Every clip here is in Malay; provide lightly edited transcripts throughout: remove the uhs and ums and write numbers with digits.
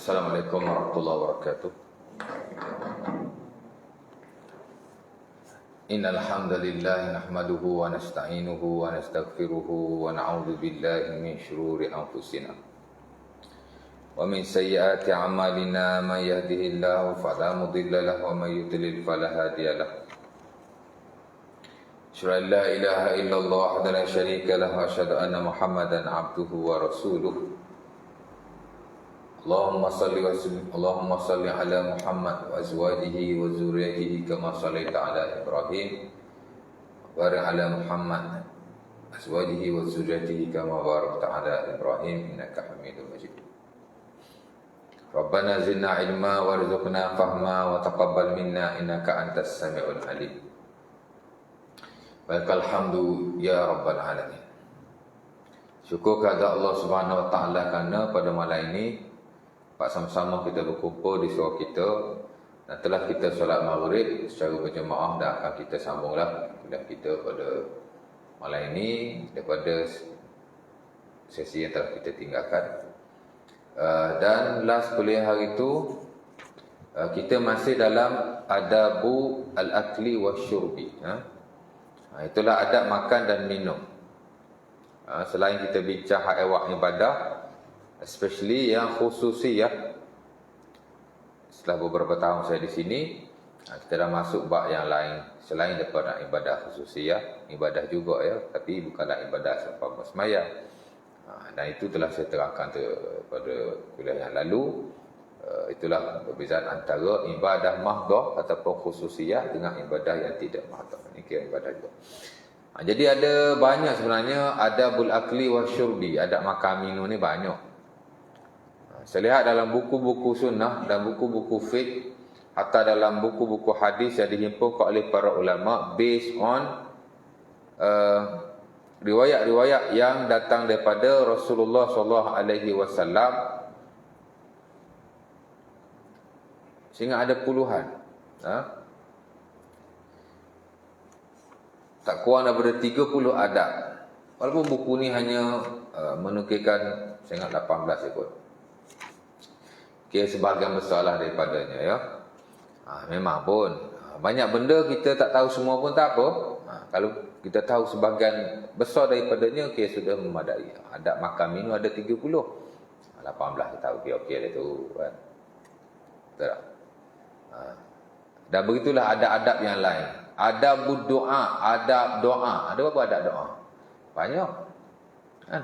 Assalamualaikum warahmatullahi wabarakatuh. Innal hamdalillah nahmaduhu wa nasta'inuhu wa nastaghfiruhu wa na'udzu billahi min shururi anfusina wa min sayyiati a'malina. May yahdihillahu fala mudilla lahu wa may yudlil fala hadiya lahu. Asyhadu an la ilaha illallah wahdahu la syarika lahu wa asyhadu anna Muhammadan 'abduhu wa rasuluh. Allahumma salli ala Muhammad wa azwajihi wa zurriyyatihi kama shallaita ala Ibrahim wa barik ala Muhammad wa azwajihi wa zurriyyatihi kama barakta ala Ibrahim innaka Hamidum Majid. Rabbana zidna ilma warzuqna fahma wa taqabbal minna innaka antas samiul alim. Walakal hamdu ya rabbal alamin. Syukur kepada Allah Subhanahu wa taala kerana pada malam ini sama-sama kita berkumpul di surau kita dan telah kita solat maghrib secara berjemaah dan akan kita sambunglah kuliah kita pada malam ini daripada sesi yang telah kita tinggalkan. Dan last kuliah hari itu kita masih dalam adabu al-akli wa syurbi. Itulah adab makan dan minum. Selain kita bincang hak ewak ibadah, especially yang khususiyah. Setelah beberapa tahun saya di sini, kita dah masuk bab yang lain selain daripada ibadah khususiyah, ibadah juga ya, tapi bukanlah ibadah seumpama sembahyang. Dan itu telah saya terangkan pada kuliah yang lalu. Itulah perbezaan antara ibadah mahdoh ataupun khususiyah dengan ibadah yang tidak mahdoh. Ini kira ibadah juga. Jadi ada banyak sebenarnya adabul akli wa syurbi, adab makan minum ni banyak. Saya lihat dalam buku-buku sunnah dan buku-buku fiqh, atau dalam buku-buku hadis yang dihimpunkan oleh para ulama based on riwayat-riwayat yang datang daripada Rasulullah SAW, sehingga ada puluhan. Tak kurang daripada 30 adab. Walaupun buku ni hanya menukilkan saya ingat 18 ekor. Sebahagian besar lah daripadanya ya. Memang pun banyak benda kita tak tahu semua pun tak apa. Kalau kita tahu sebahagian besar daripadanya, sudah memadai. Adab makan minum ada 30. 18 kita tahu okey dah tu kan. Betul tak? Dan begitulah adab-adab yang lain. Adab doa, adab doa. Ada berapa adab doa? Banyak. Kan?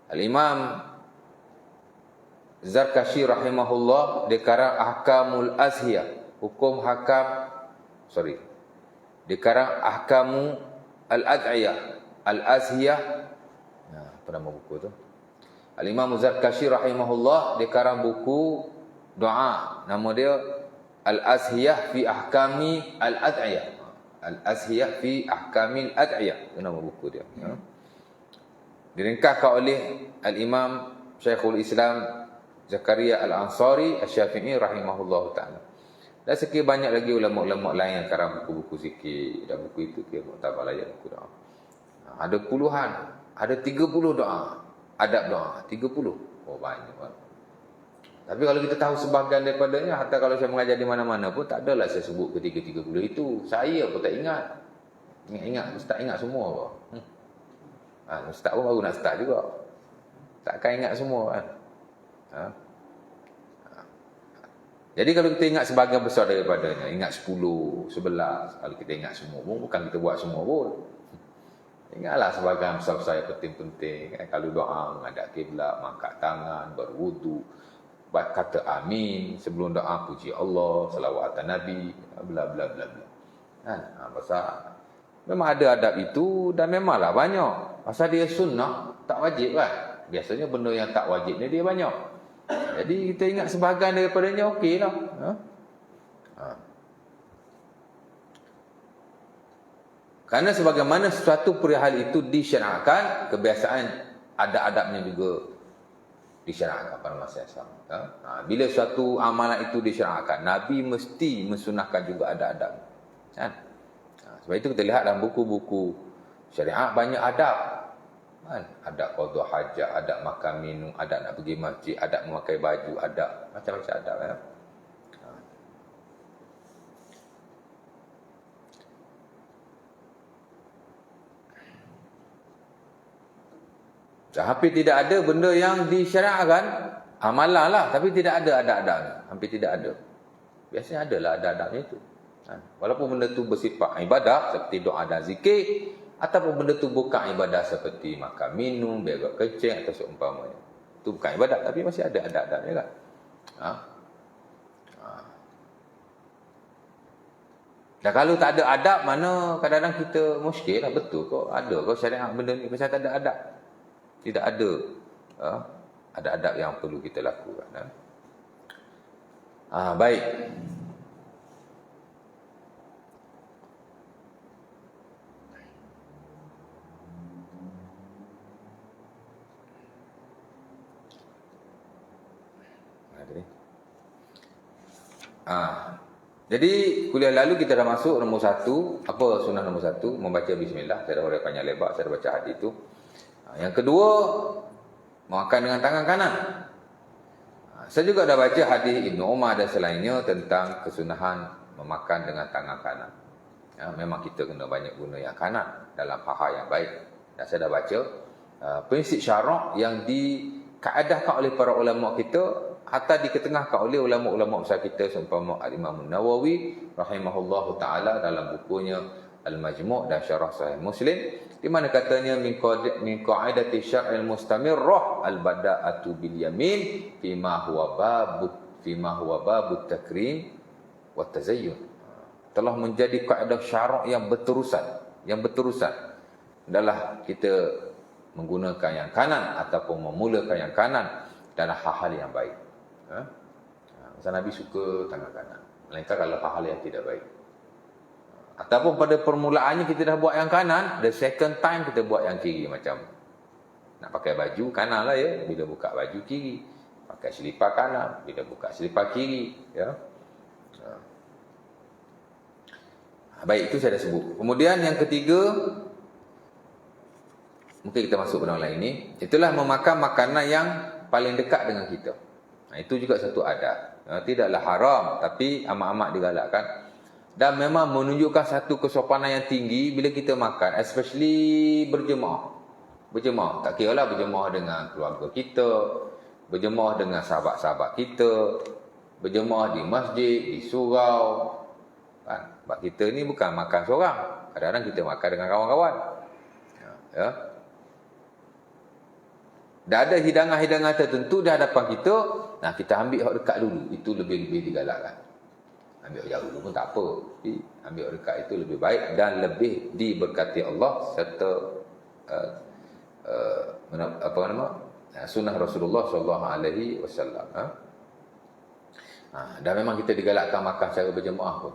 Al-Imam Zarkashi rahimahullah dia karang Ahkamul Azhiyah, hukum hakam, dia karang Ahkamu Al-Ad'iyah, Al-Azhiyah. Apa nama buku tu? Al-Imam Zarkashi rahimahullah dia karang buku doa, nama dia Al-Azhiyah fi Ahkami Al-Ad'iyah. Al-Azhiyah fi Ahkami Al-Ad'iyah, itu nama buku dia. Diringkaskan oleh Al-Imam Syekhul Islam Zakaria Al-Ansari Asy-Syafi'i rahimahullah ta'ala. Dan sekian banyak lagi ulama-ulama lain yang karang buku-buku zikir dan buku itu muhtabar layak buku doa. Ada puluhan, ada 30 doa, adab doa 30. Oh banyak kan. Tapi kalau kita tahu sebahagian daripadanya, hatta kalau saya mengajar di mana-mana pun tak adalah saya sebut ketiga-30 itu. Saya pun tak ingat. Ingat ustaz ingat semua apa. Ustaz pun baru nak start juga. Takkan ingat semua kan. Jadi kalau kita ingat sebahagian besar daripadanya, ingat 10, 11, kalau kita ingat semua pun bukan kita buat semua pun. Ingatlah sebahagian besar-besar yang penting-penting. Kalau doa menghadap kiblat, mengangkat tangan, berwudu, kata amin, sebelum doa puji Allah, salawat atas Nabi, bla bla bla bla. Kan? Pasal memang ada adab itu dan memanglah banyak. Pasal dia sunnah, tak wajib kan. Biasanya benda yang tak wajib ni dia banyak. Jadi kita ingat sebahagian daripadanya okeylah. Karena sebagaimana sesuatu perihal itu disyariatkan, kebiasaan ada adabnya juga disyariatkan pada masa yang sama. Bila suatu amalan itu disyariatkan, Nabi mesti mensunahkan juga ada adab. Kan? Sebab itu kita lihat dalam buku-buku syariat banyak adab. Kan? Adab qada hajat, adab makan minum, adab nak pergi masjid, adab memakai baju, adab macam-macam adab ya. Hampir tidak ada benda yang disyariatkan, amalan lah, tapi tidak ada adab-adab. Hampir tidak ada. Biasanya adalah adab-adabnya itu. Walaupun benda tu bersifat ibadah seperti doa dan zikir, ataupun benda tu bukan ibadah seperti makan minum, berak kecil atau seumpamanya. Itu bukan ibadah, tapi masih ada adab-adabnya kan. Dan kalau tak ada adab, mana kadang-kadang kita muskil lah. Betul kok ada kok syariat benda ni, pasal tak ada adab. Tidak ada ada adab yang perlu kita lakukan. Baik. Jadi kuliah lalu kita dah masuk nombor 1. Apa sunnah nombor 1? Membaca bismillah. Saya dah uraikan panjang lebar, saya dah baca hadis itu. Yang kedua, makan dengan tangan kanan. Saya juga dah baca hadis Ibnu Umar dan selainnya tentang kesunahan memakan dengan tangan kanan. Memang kita kena banyak guna yang kanan dalam hal-hal yang baik. Dan saya dah baca prinsip syarak yang dikaedahkan oleh para ulama kita, hatta diketengahkan oleh ulama-ulama besar kita seumpama Al-Imam Nawawi rahimahullahu taala dalam bukunya Al-Majmu' dan Syarah Sahih Muslim, di mana katanya min qaidati syar'il mustamirrah al-bada'atu bil yamin fima huwa babut takrim wa tazayyun. Telah menjadi kaedah syarak yang berterusan adalah kita menggunakan yang kanan ataupun memulakan yang kanan dalam hal-hal yang baik. Misal Nabi suka tangan kanan, melainkan kalau hal-hal yang tidak baik. Ataupun pada permulaannya kita dah buat yang kanan, the second time kita buat yang kiri. Macam nak pakai baju kanan lah ya, bila buka baju kiri. Pakai selipar kanan, bila buka selipar kiri ya. Baik, itu saya dah sebut. Kemudian yang ketiga, mungkin kita masuk pada lain ini, itulah memakan makanan yang paling dekat dengan kita. Itu juga satu adab. Tidaklah haram, tapi amat-amat digalakkan. Dan memang menunjukkan satu kesopanan yang tinggi bila kita makan, especially berjemaah. Tak kira lah berjemaah dengan keluarga kita, berjemaah dengan sahabat-sahabat kita, berjemaah di masjid, di surau. Kan? Sebab kita ni bukan makan seorang. Kadang-kadang kita makan dengan kawan-kawan. Ya. Dah ada hidangan-hidangan tertentu di hadapan kita, nah kita ambil hak dekat dulu. Itu lebih digalakkan. Ambil jauh dulu pun tak apa. Tapi ambil dekat itu lebih baik dan lebih diberkati Allah serta sunnah Rasulullah SAW. Dan memang kita digalakkan makan secara berjemaah pun.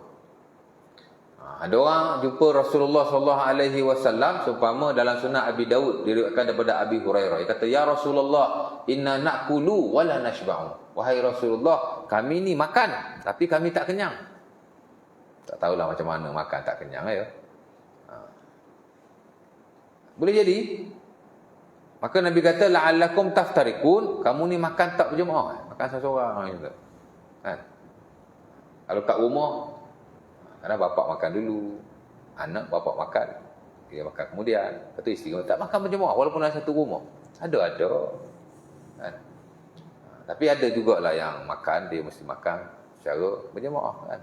Ada orang jumpa Rasulullah SAW seumpama dalam sunnah Abi Daud diriwayatkan daripada Abi Hurairah. Dia kata, "Ya Rasulullah, inna na'kulu wa la nashba'u." Wahai Rasulullah, kami ni makan tapi kami tak kenyang. Tak tahulah macam mana makan tak kenyang ya. Boleh jadi. Maka Nabi kata, "La'allakum taftarikun." Kamu ni makan tak berjemaah, makan seorang-seorang gitu. Kan? Kalau kat rumah, kadang bapak makan dulu, anak bapak makan, dia makan kemudian. Kata isteri tak makan berjemaah walaupun dalam satu rumah. Ada. Kan? Tapi ada jugalah yang makan, dia mesti makan secara berjemaah kan.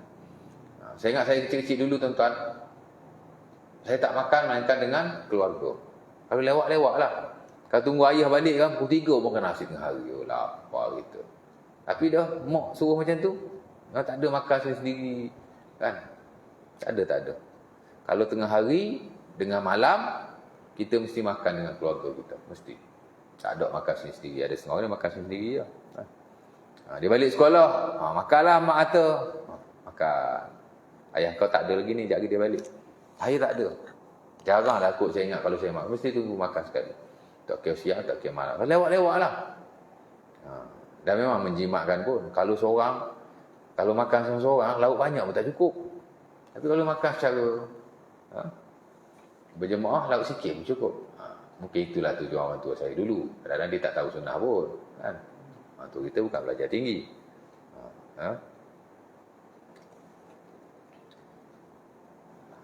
Saya ingat saya kecil-kecil dulu tuan-tuan, saya tak makan melainkan dengan keluarga. Kalau lewat-lewat lah. Kalau tunggu ayah balik kan, pukul 3 makan nasi tengah hari. Lapar gitu. Tapi dah mak suruh macam tu, tak ada makan sendiri kan. Tak ada. Kalau tengah hari, dengan malam, kita mesti makan dengan keluarga kita. Mesti. Tak ada makan sendiri. Ada setengah orang makan sendiri je. Dia balik sekolah, makanlah mak kata. Makan. Ayah kau tak ada lagi ni, sekejap lagi dia balik. Saya tak ada. Jaranglah kot saya ingat kalau saya makan. Mesti tunggu makan sekali. Tak kira siang, tak kira malam. Lewat-lewat lah. Dan memang menjimatkan pun. Kalau makan seorang-seorang, lauk banyak pun tak cukup. Tapi kalau makan secara berjemaah, lauk sikit pun cukup. Mungkin itulah tujuan orang tua saya dulu. Kadang-kadang dia tak tahu sunnah pun. Kan? Orang tua kita bukan belajar tinggi.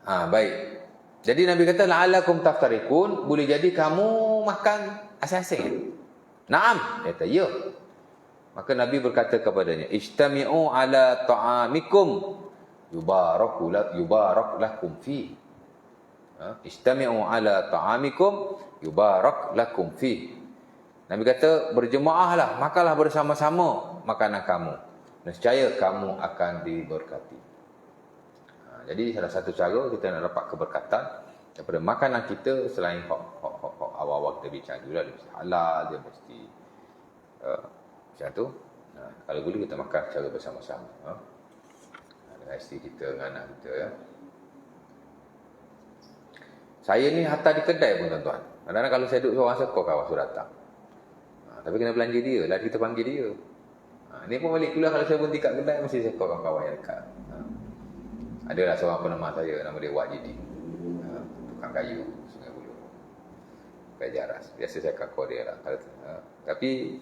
Baik. Jadi Nabi kata, la'alakum taftarikun, boleh jadi kamu makan asing-asing. Naam. Dia kata, ya. Maka Nabi berkata kepadanya, ijtami'u ala ta'amikum yubarak lakum fi. Ijtami'u ala ta'amikum yubarak lakum fi. Nabi kata, berjemaahlah, makanlah bersama-sama makanan kamu. Nescaya kamu akan diberkati. Jadi salah satu cara kita nak dapat keberkatan daripada makanan kita, selain awal-awal kita bincang dulu, dia mesti halal, dia mesti macam tu. Kalau boleh kita makan secara bersama-sama, dengan isteri kita, dengan anak kita, ya. Saya ni hantar di kedai pun tuan-tuan. Kadang-kadang kalau saya duduk seorang, sekor kawan sudah datang. Tapi kena belanja dia lah, kita panggil dia. Ni pun balik kuliah, kalau saya berhenti kat kedai, mesti sekor kawan-kawan yang dekat. Adalah seorang penema saya, nama dia Wak Jidi, tukang kayu Sungai Buloh, Kai Jaras. Biasa saya kakor dia lah. Tapi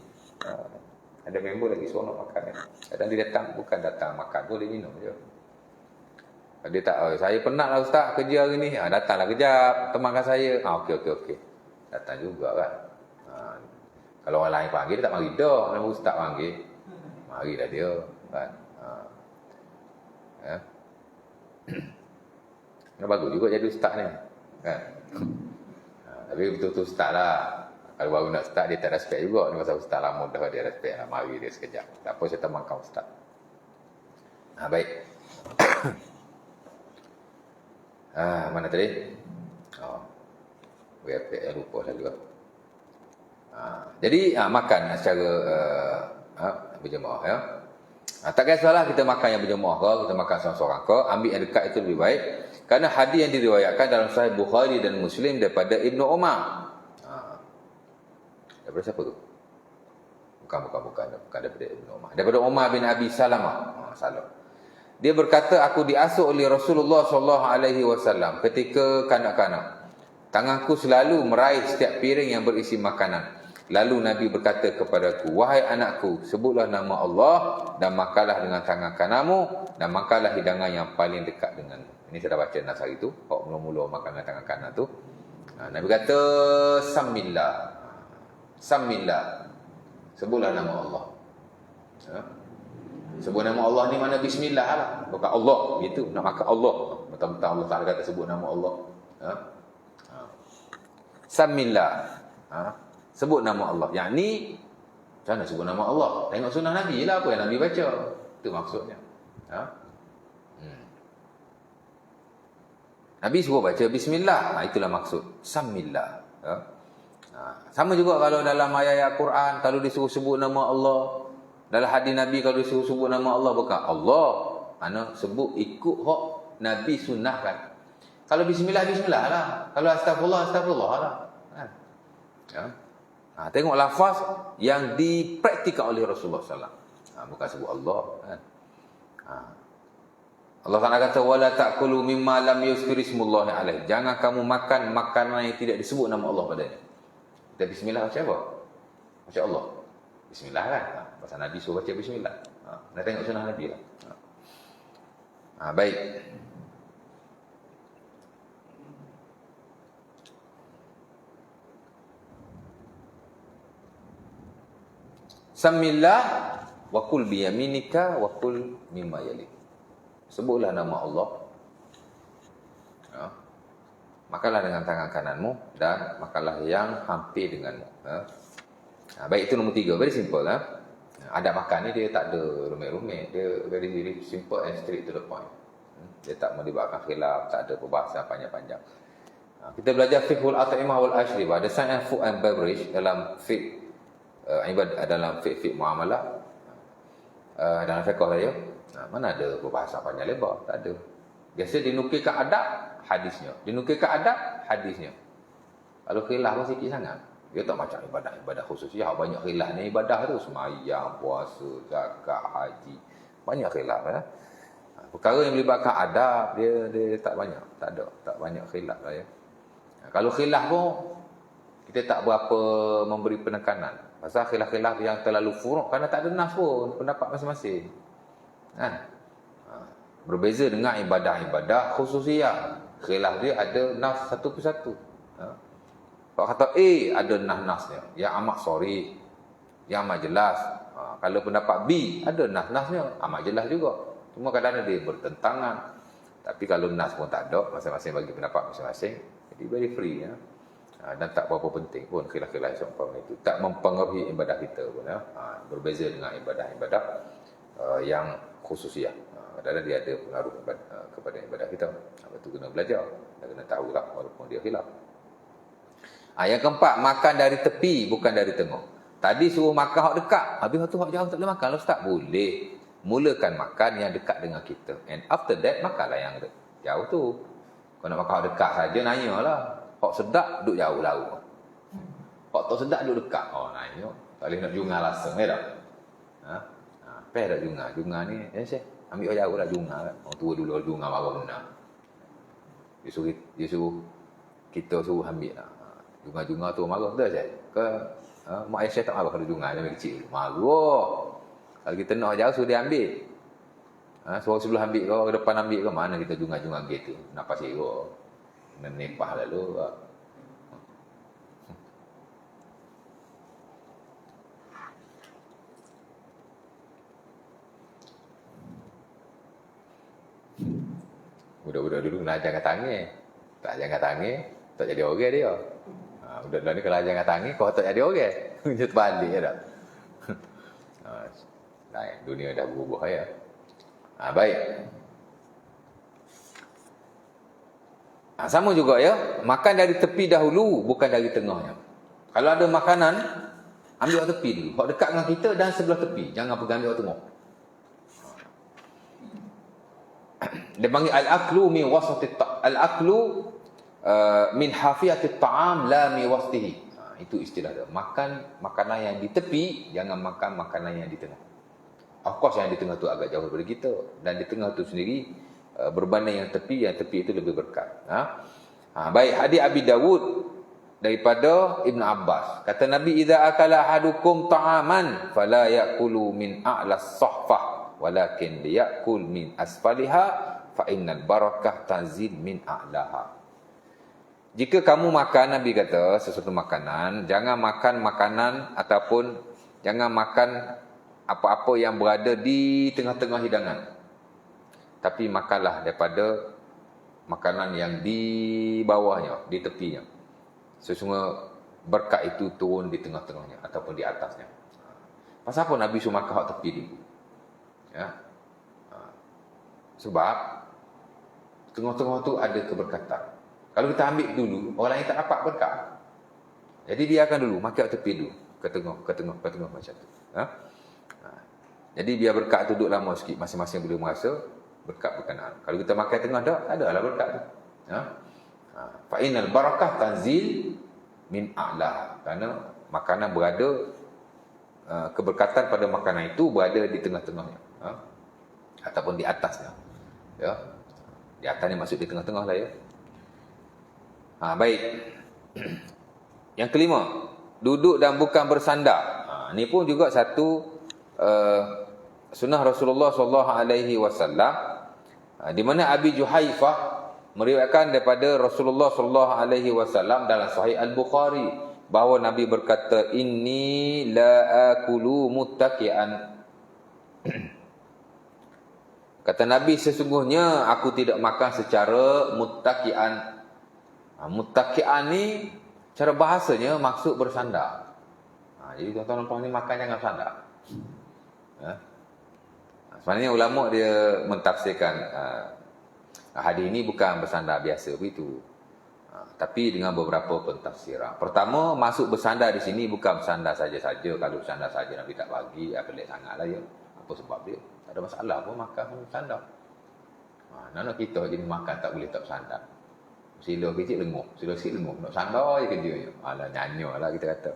ada member lagi seronok makan. Kadang dia datang, bukan datang makan, boleh minum je. Dia tak, saya penat lah ustaz kerja hari ni. Datanglah kejap, temankan saya. Okey. Datang juga kan. Kalau orang lain panggil, dia tak mari dah. Nama ustaz panggil, marilah dia kan. Bagus juga jadi ustaz ni kan. Tapi betul-betul ustaz lah. Kalau baru nak start, dia tak respect juga. Ni pasal ustaz lama dah, dia respect lah. Mari dia sekejap. Tak apa, saya temankan ustaz. Baik. Mana tadi? WFP lupa saya juga. Jadi makan secara berjemaah, ya. Tak kisahlah kita makan yang berjemaah ke, kita makan seorang-seorang ke, ambil yang dekat itu lebih baik. Kerana hadis yang diriwayatkan dalam Sahih Bukhari dan Muslim daripada Ibnu Umar. Daripada siapa tu? Bukan daripada Ibnu Umar. Daripada Umar bin Abi Salamah. Dia berkata, aku diasuh oleh Rasulullah SAW ketika kanak-kanak. Tanganku selalu meraih setiap piring yang berisi makanan. Lalu Nabi berkata kepadaku, wahai anakku, sebutlah nama Allah dan makanlah dengan tangan kananmu dan makanlah hidangan yang paling dekat denganmu. Ini saya dah baca nas hari tu, kalau mula-mula makan dengan tangan kanan tu. Nabi kata, Samillah. Sebutlah nama Allah. Sebut nama Allah ni mana bismillah lah. Bukan Allah, begitu. Nak makan Allah. Betul-betul Allah Ta'ala kata sebut nama Allah. Samillah. Sebut nama Allah. Yang ni, macam mana sebut nama Allah? Tengok sunnah Nabi lah apa yang Nabi baca. Itu maksudnya. Nabi suruh baca bismillah. Itulah maksud. Samillah. Sama juga kalau dalam ayat-ayat Quran, kalau disuruh sebut nama Allah. Dalam hadis Nabi, kalau disuruh sebut nama Allah, bukan Allah. Mana sebut ikut hak Nabi sunnahkan. Kalau bismillah, bismillah lah. Kalau astagfirullah, astagfirullah lah. Tengok lafaz yang dipraktikkan oleh Rasulullah SAW. Bukan sebut Allah kan. Allah Ta'ala kata, wala ta'kulu mimma lam yuzkirismullahi alaih. Jangan kamu makan makanan yang tidak disebut nama Allah padanya. Kita bismillah macam apa? Macam Allah. Bismillah kan. Pasal Nabi suruh baca bismillah. Nak tengok sunnah Nabi lah. Baik. Samillah wa kul biyaminika wa kul mimma yalik. Sebutlah nama Allah. Makanlah dengan tangan kananmu dan makanlah yang hampir denganmu. Baik, itu nombor 3. Very simple. Adab makan ni dia tak ada rumit-rumit. Dia very simple and straight to the point. Dia tak melibatkan khilaf, tak ada perbahasan panjang-panjang. Kita belajar fiqhul at'imah wal ashribah. The science and food and beverage dalam fiqh dalam fiqh muamalah, dalam fiqh saya, mana ada perbahasan panjang lebar? Tak ada. Biasa dinukilkan adab, hadisnya. Kalau khilaf pun sikit sangat. Dia tak macam ibadah khusus. Ya, banyak khilaf ni ibadah tu. Sembahyang, puasa, zakat, haji. Banyak khilaf. Perkara yang melibatkan adab, dia tak banyak. Tak banyak khilaf lah ya. Kalau khilaf pun, kita tak berapa memberi penekanan. Pasal khilaf-khilaf yang terlalu furuk kerana tak ada nas pun, pendapat masing-masing. Kan? Berbeza dengan ibadah-ibadah khususiyah. Khilaf dia ada nas satu persatu. Kalau kata A ada nas-nasnya, yang amat sorry, yang amat jelas. Kalau pendapat B ada nas-nasnya, amat jelas juga. Cuma kadang-kadang dia bertentangan. Tapi kalau nas pun tak ada, masing-masing bagi pendapat masing-masing, jadi very free ya. Dan tak berapa penting pun khilaf-khilaf seumpama itu. Tak mempengaruhi ibadah kita pun ya. Berbeza dengan ibadah-ibadah yang khususiyah. Kadang-kadang dia ada pengaruh kepada ibadah kita. Itu kena belajar. Dan kena tahu lah walaupun dia khilaf. Yang keempat, makan dari tepi bukan dari tengah. Tadi suruh makan hak dekat. Habis tu hak jauh tak boleh makan. Ustaz, boleh. Mulakan makan yang dekat dengan kita. And after that, makanlah yang jauh tu. Kau nak makan hak dekat saja, nanyalah. Hak sedap, duduk jauh lalu. Hak tak sedap, duduk dekat. Nanya. Tak boleh nak junga langsung, ya tak? Peh tak junga. Junga ni, Syekh, ambil jauh lah junga. Orang tua dulu junga marah benar. Dia suruh kita suruh ambil lah. Junga-junga tu marah betul, Syekh? Ke mak Aisyah tak marah kalau junga dia kecil. Marah. Kalau kita nak jauh, suruh dia ambil. Suruh sebelah ambil ke, ke depan ambil ke, mana kita junga-junga gitu. Nak pasir ke. Menepah lalu. Budak-budak dulu kena ajar kat tangan. Tak ajar kat tangan, tak jadi orang dia. Budak-budak ni kalau ajar kat tangan, kau tak jadi orang. Dia terbalik ya tak? Dunia dah berubah ya. Baik. Sama juga ya, makan dari tepi dahulu bukan dari tengahnya. Kalau ada makanan, ambil kat tepi dulu. Hak dekat dengan kita dan sebelah tepi, jangan pegang ambil kat tengah. Dia panggil al-aklu min wasati al-aklu min hafiyati ta'am la mi wasatihi. Itu istilah dia. Makan makanan yang di tepi, jangan makan makanan yang di tengah. Of course yang di tengah tu agak jauh daripada kita, dan di tengah tu sendiri berbanding yang tepi itu lebih berkat. Baik, hadis Abi Dawud daripada Ibn Abbas. Kata Nabi, idza akala ahadukum ta'aman fala ya'kulu min a'la as-sahfah walakin liya'kul min asfaliha fa innal barakah tanzil min a'laha. Jika kamu makan, Nabi kata, sesuatu makanan, jangan makan makanan ataupun jangan makan apa-apa yang berada di tengah-tengah hidangan. Tapi makanlah daripada makanan yang di bawahnya, di tepinya. Sesungguhnya berkat itu turun di tengah-tengahnya ataupun di atasnya. Pasal apa Nabi suruh makan hak tepi dulu? Ya. Sebab tengah-tengah tu ada keberkatan. Kalau kita ambil dulu, orang lain tak dapat berkat. Jadi biarkan dulu, makan hak tepi dulu, ke tengah macam tu. Jadi biar berkat tu duduk lama sikit, masing-masing boleh merasa berkat berkenaan. Kalau kita makan tengah tak ada lah berkat tu. Fa innal barakah tanzil min a'la. Kerana makanan berada, keberkatan pada makanan itu berada di tengah-tengahnya, ataupun di atasnya. Ya. Di atasnya maksud di tengah-tengah lah ya. Baik. Yang kelima, duduk dan bukan bersandar. Ini pun juga satu sunnah Rasulullah SAW, di mana Abi Juhaifah meriwayatkan daripada Rasulullah SAW dalam Sahih Al-Bukhari bahawa Nabi berkata, inni la akulu muttaqian. Kata Nabi, sesungguhnya aku tidak makan secara muttaqian. Muttaqian ni cara bahasanya maksud bersandar. Jadi tuan-tuan ni makan jangan bersandar. Sebenarnya ulama dia mentafsirkan hadis ini bukan bersandar biasa begitu, tapi dengan beberapa pentafsiran. Pertama, maksud bersandar di sini bukan bersandar saja-saja. Kalau bersandar saja Nabi tak bagi, pelik sangatlah ya. Apa sebab dia? Tak ada masalah pun makan pun bersandar. Nak kita jenis makan tak boleh tak bersandar. Sila kecil lenguh, sila sikit lenguh, nak sandar je kerjanya. Nyanyo lah kita kata.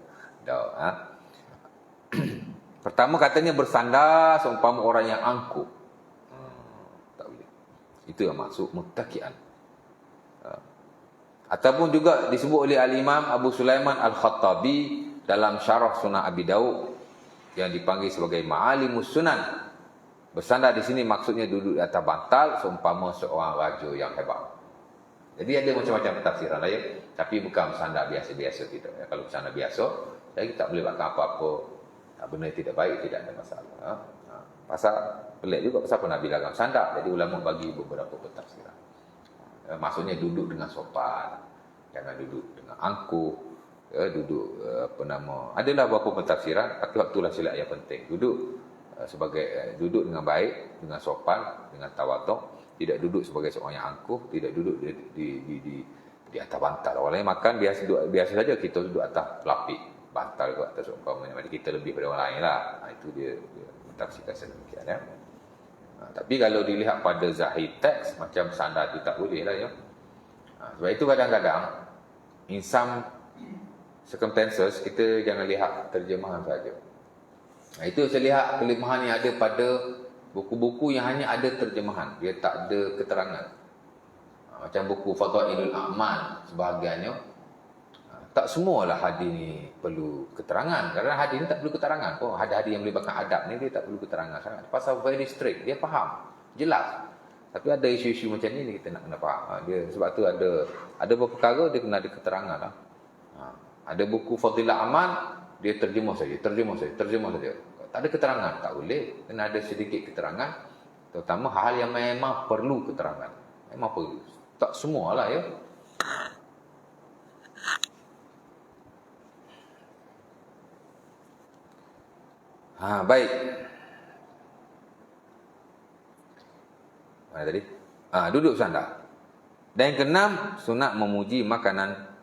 Pertama katanya bersandar seumpama orang yang angkuh. Tak boleh. Itu yang maksud muttaqian. Ataupun juga disebut oleh Al-Imam Abu Sulaiman Al-Khattabi dalam syarah Sunan Abi Daud yang dipanggil sebagai Ma'alimus Sunan. Bersandar di sini maksudnya duduk di atas bantal seumpama seorang raja yang hebat. Jadi ada macam-macam pentafsiran lah ya. Tapi bukan bersandar biasa-biasa kita. Ya, kalau bersandar biasa, saya tak boleh buatkan apa-apa. Benda tidak baik, tidak ada masalah. Pasal pelik juga pasal Nabi larang bersandar. Jadi ulama bagi beberapa pentafsiran. Maksudnya duduk dengan sopan, jangan duduk dengan angkuh, duduk adalah beberapa pentafsiran, tapi waktulah silap yang penting. Duduk sebagai duduk dengan baik, dengan sopan, dengan tawaduk, tidak duduk sebagai seorang yang angkuh, tidak duduk di atas bantal. Orang lain makan biasa saja, kita duduk atas pelapik bantal ke atas umpamanya, kita lebih daripada orang lain lah. Itu dia mentafsirkan sedemikian ya. Tapi kalau dilihat pada zahir teks, macam sandar itu tak boleh lah ya. Sebab itu kadang-kadang in some circumstances kita jangan lihat terjemahan saja. Itu saya lihat kelemahan yang ada pada buku-buku yang hanya ada terjemahan, dia tak ada keterangan. Macam buku Fadailul A'mal sebahagiannya, tak semualah hadis ni perlu keterangan. Kerana hadis ni tak perlu keterangan. Hadis-hadis yang melibatkan adab ni dia tak perlu keterangan sangat. Pasal very straight, dia faham, jelas. Tapi ada isu-isu macam ni kita nak kena faham. Dia sebab tu ada beberapa perkara dia kena ada keterangan lah. Ada buku Fadilah Amal, dia terjemah saja. Tak ada keterangan, tak boleh. Kena ada sedikit keterangan, terutama hal yang memang perlu keterangan. Memang perlu. Tak semualah ya. Baik. Mana tadi? Duduk sandar. Dan yang keenam, sunat memuji makanan.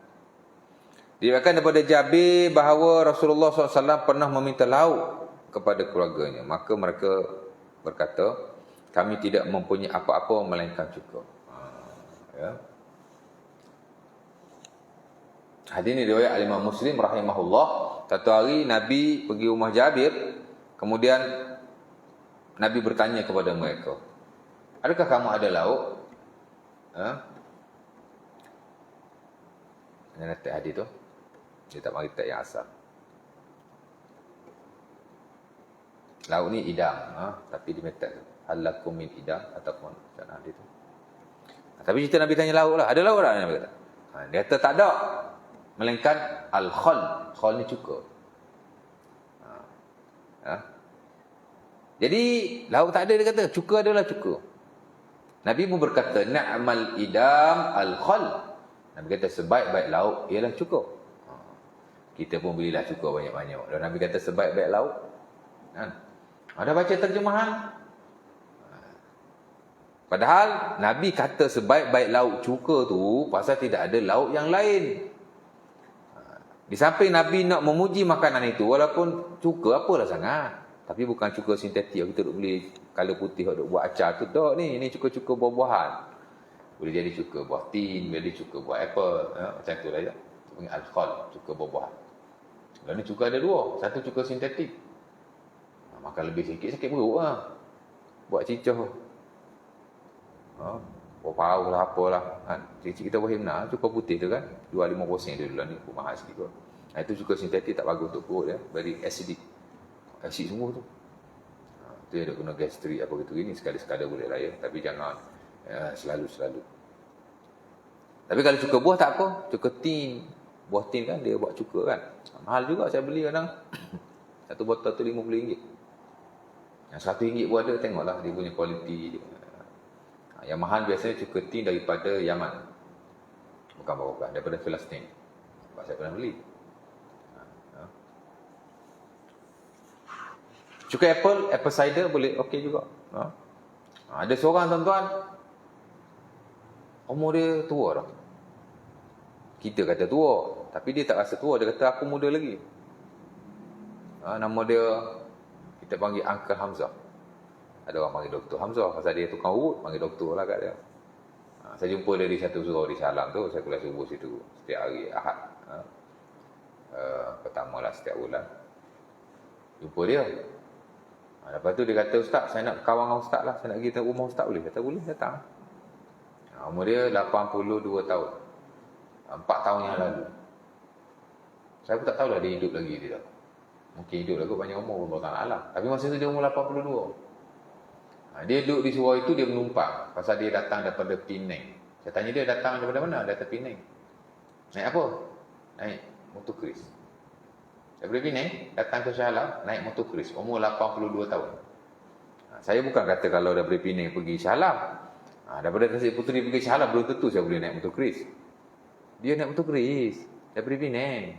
Diriwayatkan daripada Jabir bahawa Rasulullah SAW pernah meminta lauk kepada keluarganya. Maka mereka berkata, kami tidak mempunyai apa-apa melainkan cukup. Ya. Hadis ini riwayat Al-Imam Muslim rahimahullah. Satu hari Nabi pergi rumah Jabir. Kemudian Nabi bertanya kepada mereka, adakah kamu ada lauk? Ini letak hadis tu. Dia tak mari letak yang asal. Lauk ni idam, tapi dia letak tu. Halakum min idam ataupun macam hadis tu. Tapi cerita Nabi tanya lauk lah. Ada lauk tak? Nabi kata. Dia kata tak ada. Melainkan al-khal. Khal ni cuka. Jadi lauk tak ada, dia kata cuka adalah cuka. Nabi pun berkata na'mal idam al-khal. Nabi kata sebaik-baik lauk ialah cuka. Kita pun belilah cuka banyak-banyak. Dan Nabi kata sebaik-baik lauk. Ada baca terjemahan. Padahal Nabi kata sebaik-baik lauk cuka tu pasal tidak ada lauk yang lain. Di samping Nabi nak memuji makanan itu, walaupun cuka apalah sangat. Tapi bukan cuka sintetik yang kita duk beli color putih duk buat acar tu tak ni. Ini cuka-cuka buah-buahan. Boleh jadi cuka buah tin, boleh jadi cuka buah apple, macam tu lah ya. Panggil al-khal, cuka buah-buahan. Kalau ni cuka ada dua, satu cuka sintetik. Makan lebih sikit sakit perut lah. Buat cincah. Buah pau lah apalah. Cik-cik kita buah himna, cuka putih tu kan. 2-5% dia dulu ni, pun mahal sikit kot. Itu cuka sintetik tak bagus untuk perut ya. Very acidic. Asid semua tu. Tu yang duk kena gastrik apa gitu gini sekali-sekala boleh lah ya, tapi jangan selalu-selalu. Tapi kalau cuka buah tak apa, cuka tin. Buah tin kan dia buat cuka kan. Mahal juga saya beli kadang. Satu botol tu RM50. Yang RM100 pun ada, tengoklah dia punya kualiti dia. Yang mahal biasanya cuka tin daripada Yaman. Bukan daripada Palestin. Sebab saya pernah beli. Cuka apple cider boleh okey juga. Ada seorang tuan-tuan, umur dia tua dah. Kita kata tua, tapi dia tak rasa tua, dia kata aku muda lagi. Nama dia, kita panggil Uncle Hamzah. Ada orang panggil Dr. Hamzah, pasal dia tukang urut, panggil doktor lah kat dia. Saya jumpa dia di satu surau di Salam tu, saya kuliah subuh situ setiap hari Ahad. Pertama lah setiap bulan. Jumpa dia. Lepas tu dia kata, Ustaz, saya nak kawan dengan Ustaz lah. Saya nak pergi rumah Ustaz boleh? Kata boleh, datang. Umur dia 82 tahun. 4 tahun yang lalu. Saya pun tak tahu lah dia hidup lagi dia tak. Mungkin hidup lagi banyak umur Allah Alam. Tapi masa tu dia umur 82. Dia duduk di surau itu, dia menumpang. Pasal dia datang daripada Penang. Saya tanya dia datang daripada mana? Daripada Penang. Naik apa? Naik motor kris. Daripada Penang, datang ke Shah Alam, naik motor kris. Umur 82 tahun. Saya bukan kata kalau daripada Penang pergi Shah Alam. Daripada Tasik Puteri pergi Shah Alam, belum tentu saya boleh naik motor kris. Dia naik motor kris daripada Penang.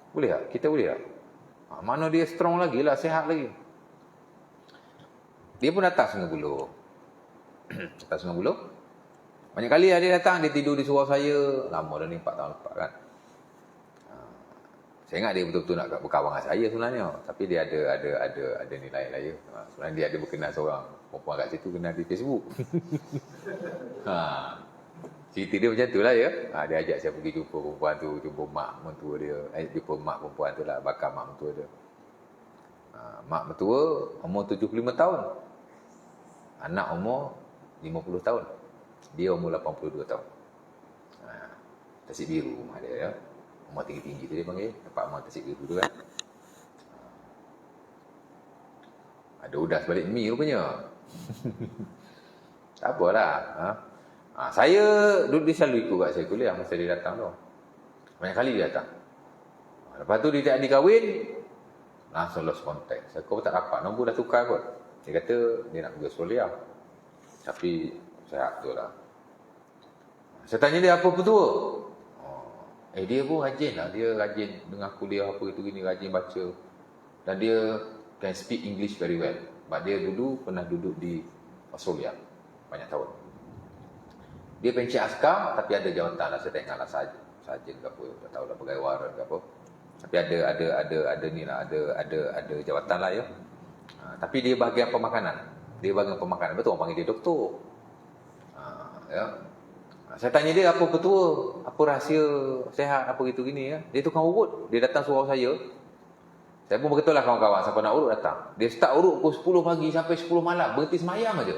Boleh tak? Kita boleh tak? Mana dia strong lagi lah, sihat lagi. Dia pun datang Sungai Buloh. Datang Sungai Buloh. Banyak kali dia datang, dia tidur di surau saya. Lama dah ni, 4 tahun lepas kan. Saya ingat dia betul-betul nak berkawan dengan saya sebenarnya. Tapi dia ada nilai lain. Sebenarnya dia ada berkenal seorang perempuan kat situ, kenal di Facebook. Cerita dia macam tu lah ya. Dia ajak saya pergi jumpa perempuan tu, jumpa mak mentua dia. Jumpa mak perempuan tu lah, bakal mak mentua dia. Mak mentua umur 75 tahun. Anak umur 50 tahun. Dia umur 82 tahun. Tasik biru rumah dia ya. Rumah tinggi-tinggi tu dia panggil. Tempat rumah tasik biru tu kan. Ada udas balik mi rupanya. Tak apalah. Saya dulu dia selalu ikut kat saya kuliah masa dia datang tu. Banyak kali dia datang. Lepas tu dia tak dikahwin, langsung lost contact. Saya kau tak dapat, nombor dah tukar kot. Dia kata dia nak pergi Australia. Tapi saya betul lah. Saya tanya dia apa betul? Dia pun rajin lah. Dia rajin dengar kuliah apa itu gini, rajin baca. Dan dia can speak English very well. Sebab dia dulu pernah duduk di Australia banyak tahun. Dia pencik askar tapi ada jawatan lah, saya tak ingat lah sarjan ke apa, tak tahu lah pegawai waran ke apa. Tapi ada ni lah, ada jawatan lah ya. Tapi dia bahagian pemakanan. Dia bahagian pemakanan. Betul orang panggil dia doktor. Ya. Saya tanya dia apa betul, apa rahsia sehat apa gitu gini ya. Dia tukang urut. Dia datang surau saya. Saya pun beritahu lah kawan-kawan siapa nak urut datang. Dia start urut pukul 10 pagi sampai 10 malam, berhenti semayang aja.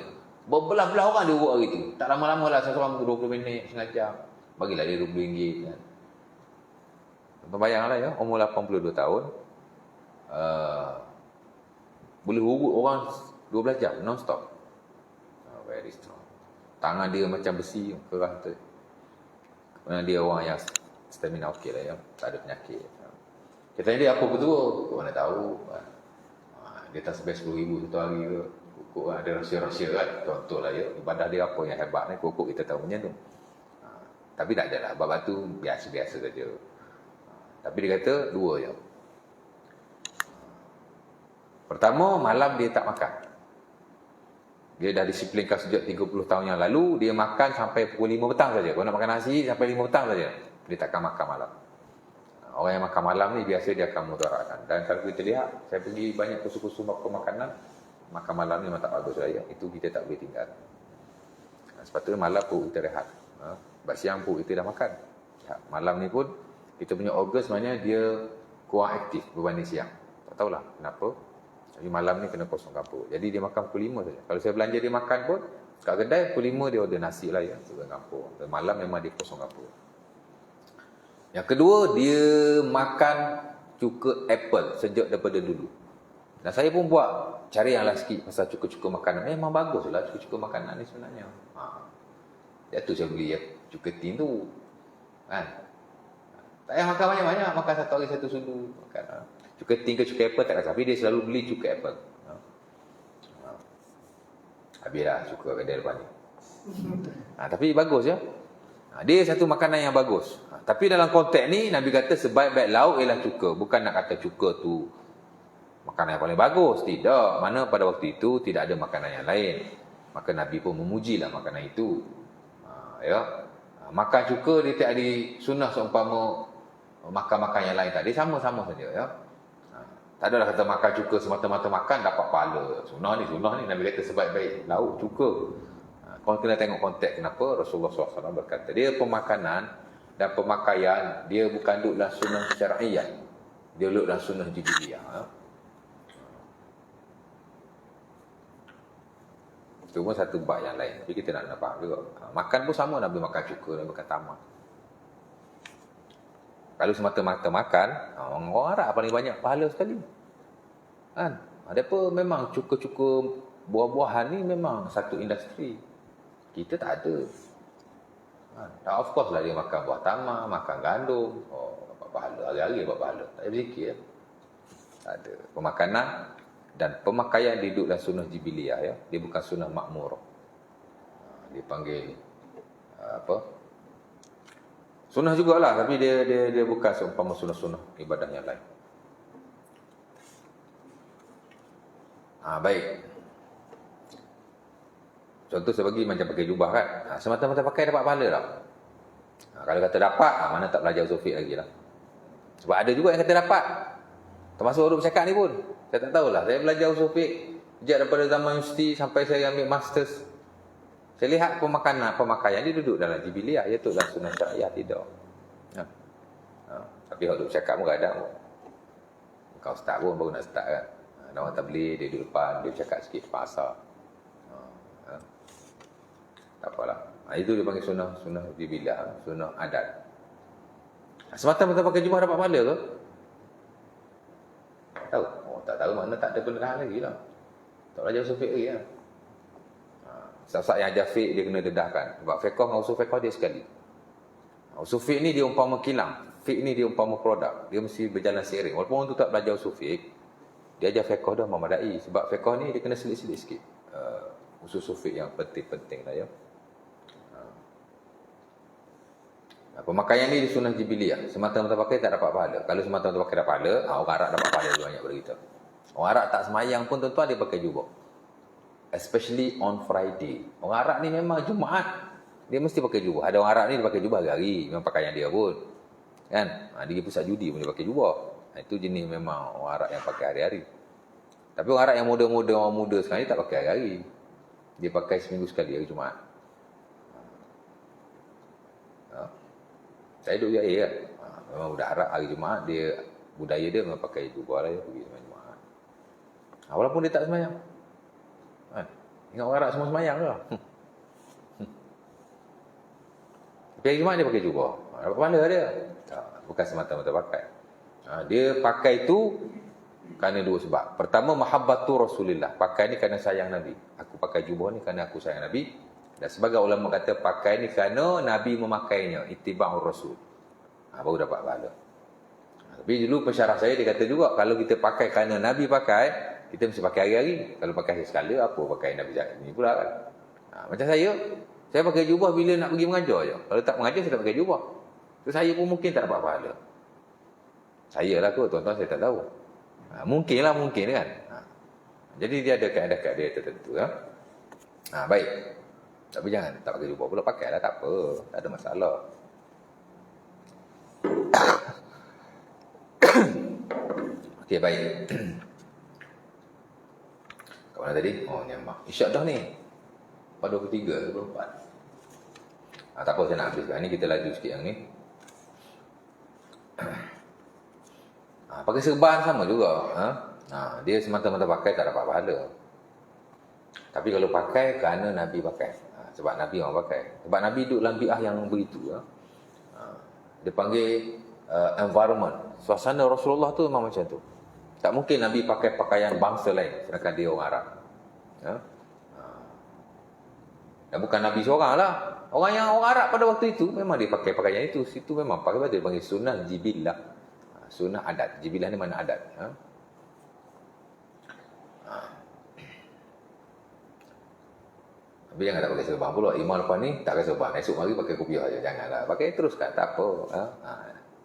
Berbelah-belah orang dia urut hari tu. Tak lama-lama lah, seorang 20 minit, setengah jam. Bagilah dia RM20 kan. Bayanglah ya, umur 82 tahun. Boleh urut orang 12 jam, non-stop. Very strong. Tangan dia macam besi, keras tu. Kerana dia orang yang stamina okey lah ya. Tak ada penyakit. Kita tanya dia apa betul? Kau mana tahu. Dia tak sampai 10,000 satu hari ke. Kukuk ada rahsia-rahsia kan. Contoh lah ya. Ibadah dia apa yang hebat ni. Kukuk kita tahu macam tu. Tapi tak ada lah. Bab tu biasa-biasa saja. Tapi dia kata dua je. Pertama, malam dia tak makan. Dia dah disiplinkan sejak 30 tahun yang lalu. Dia makan sampai pukul 5 petang saja. Kalau nak makan nasi sampai 5 petang saja. Dia takkan makan malam. Orang yang makan malam ni biasa dia akan mudaratkan. Dan kalau kita lihat, saya pergi banyak kursus-kursus makanan. Makan malam ni memang tak bagus lah ya. Itu kita tak boleh tinggal. Sepatutnya malam pun kita rehat. Sebab siang pun kita dah makan. Malam ni pun kita punya organ sebenarnya dia kurang aktif berbanding siang. Tak tahulah kenapa. Tapi malam ni kena kosongkan perut. Jadi dia makan pukul 5 saja. Kalau saya belanja dia makan pun kat kedai pukul 5 dia order nasi lah ya. Juga kampung. Dan malam memang dia kosongkan perut. Yang kedua, dia makan cuka apple sejak daripada dulu. Dan saya pun buat cari yang lah sikit pasal cuka-cuka makanan. Memang bagus lah cuka-cuka makanan ni sebenarnya. Itu saya beli ya, cuka tin tu. Kan? Tak payah makan banyak-banyak. Makan satu hari satu sudu. Makan, cuka tin ke cuka apple tak rasa. Tapi dia selalu beli cuka apple. Habislah cuka kedai depan ni. Tapi bagus ya. Dia satu makanan yang bagus. Tapi dalam konteks ni, Nabi kata sebaik-baik lauk ialah cuka. Bukan nak kata cuka tu makanan yang paling bagus. Tidak. Mana pada waktu itu tidak ada makanan yang lain. Maka Nabi pun memujilah makanan itu. Ya. Makan cuka dia tak ada sunnah seumpama makan-makan yang lain tadi. Sama-sama saja. Ya. Tak adalah kata makan cuka semata-mata makan dapat pahala. Sunnah ni. Nabi kata sebaik-baik lauk cuka. Kau kena tengok konteks kenapa Rasulullah SAW berkata. Dia pemakanan dan pemakaian, dia bukan duduk dalam sunnah syar'iyah. Dia duduk dalam sunnah jibiliyah. Itu pun satu bab yang lain. Tapi kita nak faham juga. Makan pun sama, Nabi makan cuka, Nabi makan tamak. Kalau semata-mata makan, orang Arab paling banyak pahala sekali. Kan? Ada apa memang cukur-cukur buah-buahan ni memang satu industri. Kita tak ada. Kan? Of course lah dia makan buah tamar, makan gandum. Dapat pahala. Hari-hari dapat pahala. Tak ada berzikir. Ya? Tak ada. Pemakanan dan pemakaian dia duduk dalam sunnah jibiliyah. Ya? Dia bukan sunnah makmur. Dia panggil apa? Sunnah jugalah, tapi dia bukan seumpama sunnah-sunnah ibadah yang lain. Baik. Contoh saya bagi macam pakai jubah kan. Semata-mata pakai dapat pahala tak? Kalau kata dapat, mana tak belajar usul fiqh lagi lah. Sebab ada juga yang kata dapat. Termasuk orang bercakap ni pun. Saya tak tahulah. Saya belajar usul fiqh sejak daripada zaman universiti sampai saya ambil masters. Saya lihat pemakaian dia duduk dalam jibiliyah, iaitu dalam sunnah syariah tidak. Tapi orang duduk bercakap pun kadang. Kau start pun baru nak start kan. Orang tabligh dia duduk depan, dia bercakap sikit pasal. Tak apalah. Itu dia panggil sunnah jibiliyah, sunnah adat. Semata-mata pakai jubah dapat pahala ke? Tahu? Tak tahu mana tak ada penerangan lagi lah. Tak belajar usul fiqh lagi lah. Ustaz yang ajar fiqh dia kena dedahkan. Sebab fiqh dengan usul fiqh dia sekali. Usul fiqh ni dia umpama kilang. Fiqh ni dia umpama produk. Dia mesti berjalan seiring. Walaupun orang tu tak belajar usul fiqh, dia ajar fiqh dah memadai. Sebab fiqh ni dia kena selit-selit sikit. Usul fiqh yang penting-penting lah ya. Pemakaian ni di sunnah jibiliyah. Semata-mata pakai tak dapat pahala. Kalau semata-mata pakai dapat pahala, orang Arab dapat pahala lebih banyak daripada kita. Orang Arab tak semayang pun tuan-tuan dia pakai jubah. Especially on Friday. Orang Arab ni memang Jumaat dia mesti pakai jubah. Ada orang Arab ni dia pakai jubah hari-hari. Memang pakaian dia pun. Kan? Dia pergi pusat judi pun dia pakai jubah. Itu jenis memang orang Arab yang pakai hari-hari. Tapi orang Arab yang muda-muda, orang muda sekarang ni tak pakai hari-hari. Dia pakai seminggu sekali hari Jumaat. Saya duduk UAE kan. Memang budak Arab hari Jumaat dia budaya dia memang pakai jubah lah. Dia pergi sembahyang Jumaat. Walaupun dia tak sembahyang. Ingat orang Arab semua semayang ke? Tapi hari Jumaat dia pakai jubah. Dapat pahala dia. Bukan semata-mata pakai. Dia pakai tu kerana dua sebab. Pertama, mahabbatu Rasulillah. Pakai ni kerana sayang Nabi. Aku pakai jubah ni kerana aku sayang Nabi. Dan sebagai ulama kata pakai ni kerana Nabi memakainya. Ittiba'ur Rasul. Baru dapat pahala. Tapi dulu pensyarah saya dia kata juga, kalau kita pakai kerana Nabi pakai, kita mesti pakai hari-hari. Kalau pakai sekala, apa pakai Nabi ni pula kan. Macam saya pakai jubah bila nak pergi mengajar je. Kalau tak mengajar, saya tak pakai jubah. So, saya pun mungkin tak dapat pahala. Saya lah kot, tuan-tuan saya tak tahu. Mungkin kan. Jadi dia ada kaedah-kaedah tertentu. Baik. Tapi jangan tak pakai jubah pula, pakailah tak apa. Tak ada masalah. Okey, baik. Kat mana tadi? Ni Ammar. Isyak dah ni. Pada 23, 24. Tak apa, saya nak habiskan. Ni kita laju sikit yang ni. Pakai serban sama juga. Dia semata-mata pakai tak dapat pahala. Tapi kalau pakai kerana Nabi pakai. Sebab Nabi orang pakai. Sebab Nabi duduk dalam bi'ah yang begitu. Dia panggil environment. Suasana Rasulullah tu memang macam tu. Tak mungkin Nabi pakai pakaian bangsa lain sedangkan dia orang Arab. Dan bukan Nabi seorang lah. Orang Arab pada waktu itu memang dia pakai pakaian itu. Situ memang pakai, dia panggil sunnah jibillah. Sunnah adat. Jibillah ni mana adat. Tapi jangan tak pakai serban pula. Imam lepas ni tak pakai serban. Esok hari pakai kopiah je. Janganlah. Pakai teruskan. Tak apa.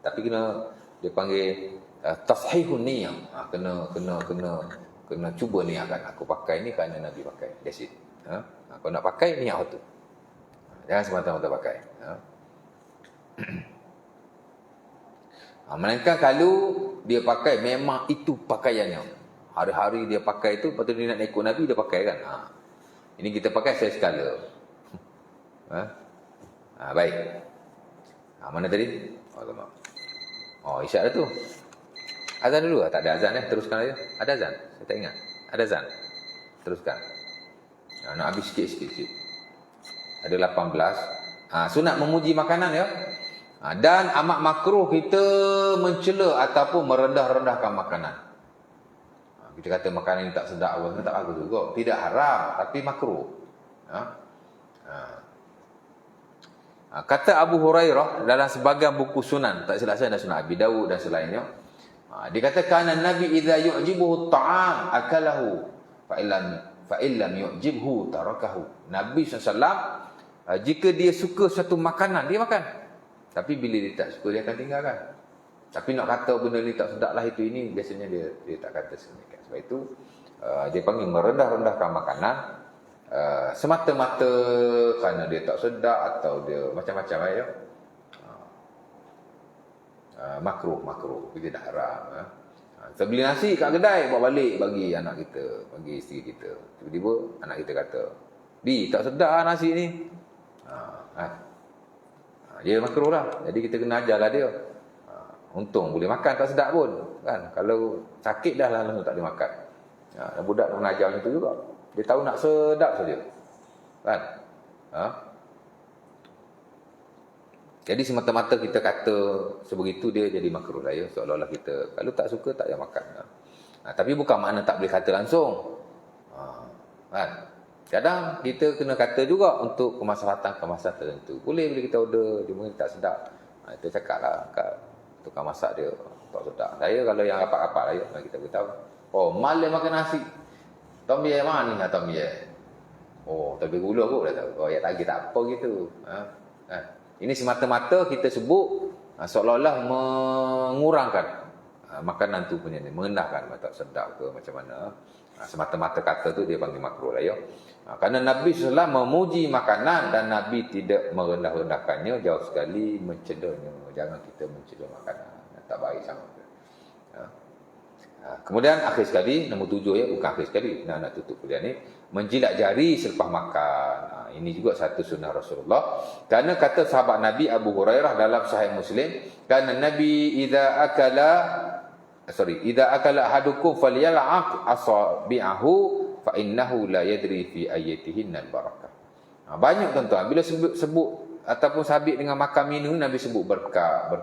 Tapi kena dia panggil tashihun niyah. Kena cuba niatkan. Aku pakai ni kerana Nabi pakai. That's it. Kau nak pakai, niat tu. Jangan semata-mata pakai. Melainkan kalau dia pakai, memang itu pakaiannya. Hari-hari dia pakai tu, lepas tu dia nak ikut Nabi, dia pakai kan. Ini kita pakai saya skala. Baik. Mana tadi? Isyak dah tu. Azan dulu lah. Tak ada azan teruskan aja. Ada azan? Saya tak ingat. Ada azan? Teruskan. Nak habis sikit. Ada 18. Sunat memuji makanan ya. Dan amat makruh kita mencela ataupun merendah-rendahkan makanan. Kita kata makanan ini tak sedap, tak bagus juga. Tidak haram, tapi makruh. Kata Abu Hurairah dalam sebahagian buku sunan, tak silap saya, Sunan Abi Dawud dan selainnya, dia kata kana Nabi idza yu'jibuhu at-ta'am akalahu fa illam yu'jibhu tarakahu. Nabi SAW jika dia suka satu makanan, dia makan. Tapi bila dia tak suka, dia akan tinggalkan. Tapi nak kata benda ni tak sedap lah itu ini, biasanya dia tak kata sedemikian. Sebab itu dia panggil merendah-rendahkan makanan semata-mata kerana dia tak sedap atau dia macam-macam ya. Makruh kita dah haram. Kita beli nasi kat kedai, bawa balik bagi anak kita, bagi isteri kita. Tiba-tiba anak kita kata, "Di, tak sedap lah nasi ni." Dia makruh lah. Jadi kita kena ajarlah dia. Untung boleh makan, tak sedap pun kan. Kalau sakit dah lah langsung tak boleh makan. Budak nak ajar macam tu juga. Dia tahu nak sedap saja kan. Jadi semata-mata kita kata sebegitu, dia jadi makruh lah ya. Seolah-olah kita kalau tak suka tak payah makan. Tapi bukan makna tak boleh kata langsung. Kan? Kadang kita kena kata juga untuk kemaslahatan tertentu. Boleh bila kita order, dia mungkin tak sedap. Kita cakap lah kat tukang masak dia, tak sedap. Saya kalau yang rapat-rapat lah ya, kita beritahu. Oh, malam makan nasi. Tom biar mana ni tom biar? Oh, tapi gula pun dah tahu. Oh, ya tak apa gitu. Ini semata-mata kita sebut seolah-olah mengurangkan makanan tu punya ni, merendahkan, tak sedap ke macam mana. Semata-mata kata tu dia panggil makruh lah ya. Kerana Nabi SAW memuji makanan dan Nabi tidak merendah-rendahkannya, jauh sekali mencedanya. Jangan kita mencela makanan, tak baik sama. Kemudian akhir sekali, nombor 7 ya, bukan akhir sekali, nak tutup kuliah ni, menjilat jari selepas makan. Ini juga satu sunnah Rasulullah. Kerana kata sahabat Nabi Abu Hurairah dalam Sahih Muslim, kerana Nabi idza akala ahadukum falyal'aq asabi'ahu fa innahu la yadri fi ayyatihinna al-barakah. Banyak tuan-tuan bila sebut ataupun sabit dengan makan minum, Nabi sebut berkat.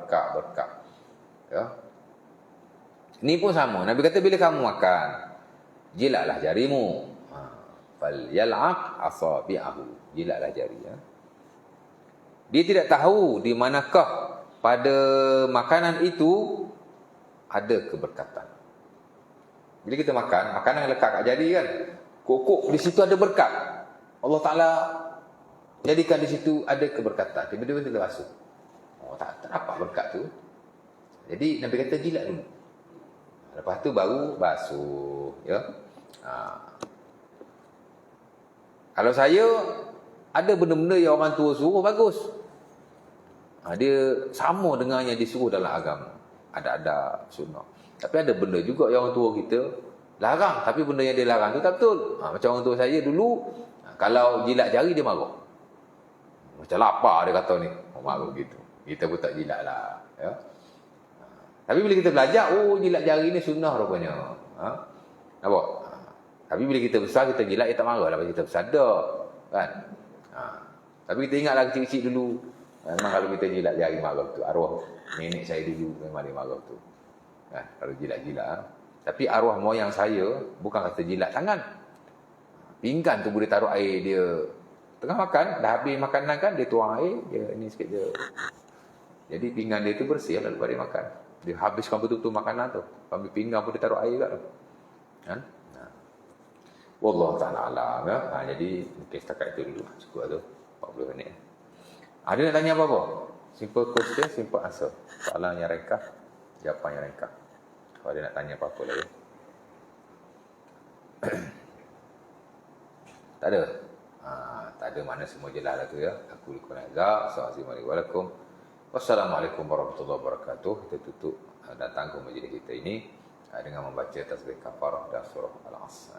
Ya. Ini pun sama. Nabi kata bila kamu makan, jilatlah jarimu. Falyal'aq asabi'ahu. Jilatlah jari ya. Dia tidak tahu di manakah pada makanan itu ada keberkatan. Bila kita makan, makanan yang lekat kat jari kan, kok di situ ada berkat. Allah Ta'ala jadikan di situ ada keberkatan. Tiba-tiba kita basuh. Oh, tak dapat berkat tu. Jadi Nabi kata jilat dulu. Lepas tu baru basuh. Ya. Kalau saya ada benda-benda yang orang tua suruh bagus. Dia sama dengan yang disuruh dalam agama. Ada sunnah. Tapi ada benda juga yang orang tua kita larang, tapi benda yang dia larang tu tak betul. Macam orang tua saya dulu, kalau jilat jari dia marah. Macam lapar dia kata ni. Marah gitu. Kita pun tak jilat lah. Ya. Tapi bila kita belajar, jilat jari ni sunnah rupanya. Nampak? Tapi bila kita besar, kita jilat, dia tak marah lah. Kita besar dah. Kan? Tapi kita ingatlah kecil-kecil dulu. Memang kalau kita jilat jari marah tu. Arwah nenek saya dulu memang dia marah tu. Kan? Kalau jilat-jilat. Tapi arwah moyang saya bukan kata jilat tangan. Pinggan tu boleh taruh air dia. Tengah makan, dah habis makanan kan, dia tuang air, dia ni sikit je. Jadi pinggan dia tu bersih lah lepas dia makan. Dia habiskan betul-betul makanan tu. Ambil pinggan pun dia taruh air kat tu. Kan? Wallahu ta'ala alam ya. Jadi mungkin setakat itu dulu. Cukup tu 40 minit. Ada nak tanya apa-apa? Simple question, simple answer. Soalan yang ringkas, jawapan yang ringkas. Kalau ada nak tanya apa-apa lagi. Tak ada. Tak ada, mana semua jelas lah tu ya. Aku lupa nazar. Assalamualaikum. Wassalamualaikum warahmatullahi wabarakatuh. Kita tutup datang ke majlis kita ini dengan membaca tasbih kafarah dan surah Al-As.